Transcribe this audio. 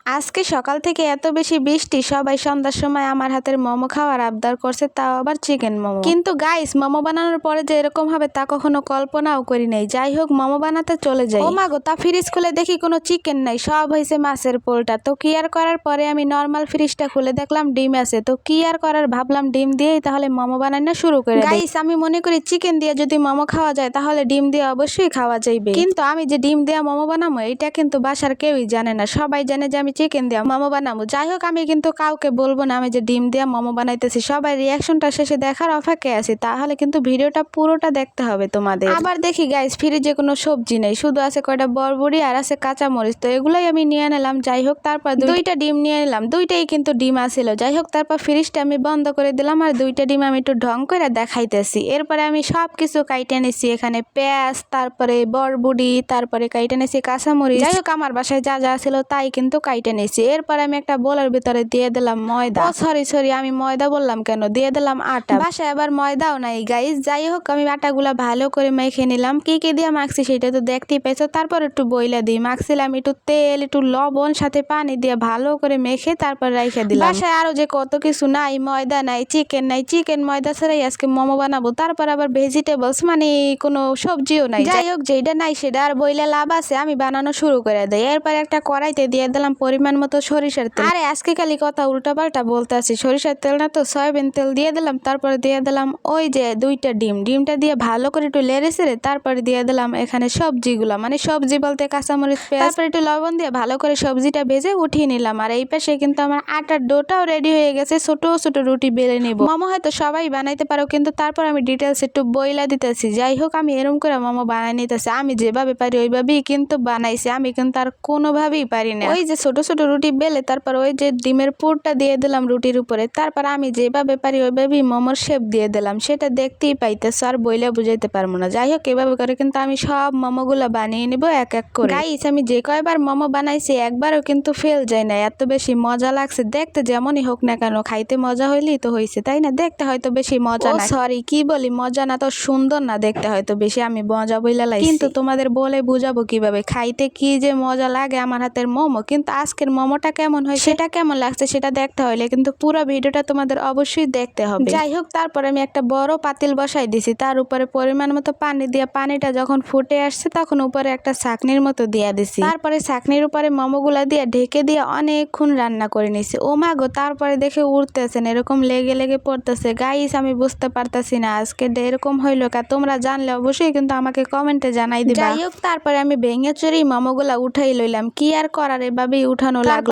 আজকে সকাল থেকে এত বেশি বৃষ্টি, সবাই সন্ধ্যার সময় আমার হাতের মোমো খাওয়ার আবদার করছে, তাও আবার চিকেন মোমো। কিন্তু গাইস, মোমো বানানোর পরে যে এরকম হবে তা কখনো কল্পনাও করি নাই। যাই হোক, মোমো বানাতে চলে যাই। ও মাগো, তা ফ্রিজ খুলে দেখি কোনো চিকেন নাই, সব হয়েছে মাছের পোলটা। তো কি আর করার, পরে আমি নর্মাল ফ্রিজটা খুলে দেখলাম ডিম আছে। তো কি আর করার, ভাবলাম ডিম দিয়েই তাহলে মোমো বানানো শুরু করে দেই। গাইস, আমি মনে করি চিকেন দিয়ে যদি মোমো খাওয়া যায় তাহলে ডিম দিয়ে অবশ্যই খাওয়া যাইবে। কিন্তু আমি যে ডিম দিয়ে মোমো বানাবো এটা কিন্তু বাসার কেউই জানে না, সবাই জানে যে আমি চিকেন দিয়ে মোমো বানাবো। যাই হোক, আমি কিন্তু কাউকে বলবো না আমি যে ডিম দিয়ে মোমো বানাইতেছি। সবাই রিয়াকশনটা শেষে দেখার অপেক্ষায় আছি, তাহলে কিন্তু ভিডিওটা পুরোটা দেখতে হবে তোমাদের। আবার দেখি গাইস, ফ্রিজে কোনো সবজি নেই, শুধু আছে কয়টা বরবড়ি আর আছে কাঁচা মরিচ। তো এগুলাই আমি নিয়ে নিলাম। যাই হোক, তারপর দুইটা ডিম নিয়ে নিলাম, দুইটাই কিন্তু ডিম আসিল। যাই হোক, তারপর ফ্রিজটা আমি বন্ধ করে দিলাম আর দুইটা ডিম আমি একটু ঢং করে দেখাইতেছি। এরপরে আমি সব কিছু কাইটে নিছি, এখানে পেঁয়াজ, তারপরে বরবড়ি, তারপরে কাইটে নিছি কাঁচামরিচ। যাই হোক, আমার বাসায় যা যা ছিল তাই কিন্তু কাইটে নিছি। এরপর আমি একটা বোলের ভিতরে দিয়ে দিলাম ময়দা। সরি আমি ময়দা বললাম কেন, দিয়ে দিলাম আটা। বাসায় আবার ময়দাও নাই গাইস। যাই হোক, আমি আটাগুলা ভালো করে মেখে নিলাম। কি কি দিয়ে মাখছি সেটা তো দেখতেই পাইছো। তারপর একটু বইলা দিই, মাখছিলাম একটু তেল, একটু লবণ, সাথে পানি দিয়ে ভালো করে মেখে তারপর রাইখে দিলাম। বাসায় আরো যে কত কিছু নাই, ময়দা নাই, চিকেন নাই, চিকেন ময়দা ছাড়াই আজকে মোমো বানাবো। তারপর আবার ভেজিটেবলস মানে কোনো সবজিও নাই। যাই হোক, যেটা নাই সেটা আর বইলে লাভ আছে, আমি বানানো শুরু করে দেই। এরপর একটা কড়াইতে দিয়ে দিলাম পরিমাণ মতো সরিষার তেল। আরে আজকে খালি কথা উল্টা পাল্টা বলতে আছি, সরিষার তেল না তো সয়াবিন তেল দিয়ে দিলাম। তারপরে দিয়ে দিলাম ওই যে দুইটা ডিমটা দিয়ে ভালো করে একটু লেড়ে ছেড়ে তারপরে দিয়ে দিলাম এখানে সবজিগুলো, মানে সবজি বলতে কাঁচামরিচ, পেঁয়াজ, তারপরে একটু লবণ দিয়ে ভালো করে সবজিটা ভেজে উঠিয়ে নিলাম। আর এই পাশে কিন্তু আমার আটার ডোটাও রেডি হয়ে গেছে, ছোট ছোট রুটি বেলে নিব। মোমো হয়তো সবাই বানাইতে পারো, কিন্তু তারপর আমি ডিটেলস একটু বইলা দিতেছি। যাই হোক, আমি এরকম করে মোমো বানাই নিতেছি। আমি যেভাবে পারি ওইভাবেই কিন্তু বানাইছি, আমি কিন্তু আর কোনোভাবেই পারি না। ওই যে ছোট ছোট রুটি বেলে তারপর ওই যে ডিমের পুরটা দিয়ে দিলাম রুটির উপরে। তারপর আমি যেভাবে পারি ওইভাবেই মোমোর শেপ দিয়ে দিলাম, সেটা দেখতেই পাইতেছ, আর বইলে বুঝাইতে পারবো না। যাই হোক, এভাবে করে কিন্তু আমি সব মোমোগুলো বানিয়ে নিব এক এক করে। গাইস, আমি যে কয়বার মোমো বানাইছি একবারও কিন্তু ফেল যায় না, এত বেশি মজা লাগছে। দেখতে যেমনই হোক না কেন, খাইতে মজা হইলেই তো হয়েছে, তাই না? দেখতে হয়তো বেশি মজা না, সরি কি বলি, মজা না তো সুন্দর না, দেখতে হয়তো বেশি আমি মজা বইলা লাগছি। কিন্তু তোমাদের বলে বুঝাবো কিভাবে খাইতে কি যে মজা লাগে আমার হাতের মোমো। কিন্তু আজকের মোমোটা কেমন হয়, সেটা কেমন লাগছে সেটা দেখতে হলে কিন্তু পুরো ভিডিওটা তোমাদের অবশ্যই দেখতে হবে। যাই হোক, তারপর আমি একটা বড় পাতিল বসাই দিছি, তার উপরে পরিমাণ মতো পানি দিয়ে, পানিটা যখন ফুটে আসছে তখন উপরে একটা ছাকনির মতো দিয়ে দিছি। তারপরে ছাকনির উপরে মোমোগুলা দিয়ে ঢেকে দিয়ে অনেকক্ষণ রান্না করে নিছি। ও মা গো, তারপরে দেখে উঠতেছেন, এরকম লেগে লেগে পড়তেছে। গাইস, আমি বুঝতে পারতাছি না আজকে এরকম হইলো কা, তোমরা জানলে অবশ্যই কিন্তু আমাকে কমেন্টে জানাই দিবা। যাই হোক, তারপরে আমি ভেঙে চুরি মোমোগুলা উঠাই লইলাম, কি আর করার, এভাবেই উঠানো লাগলো।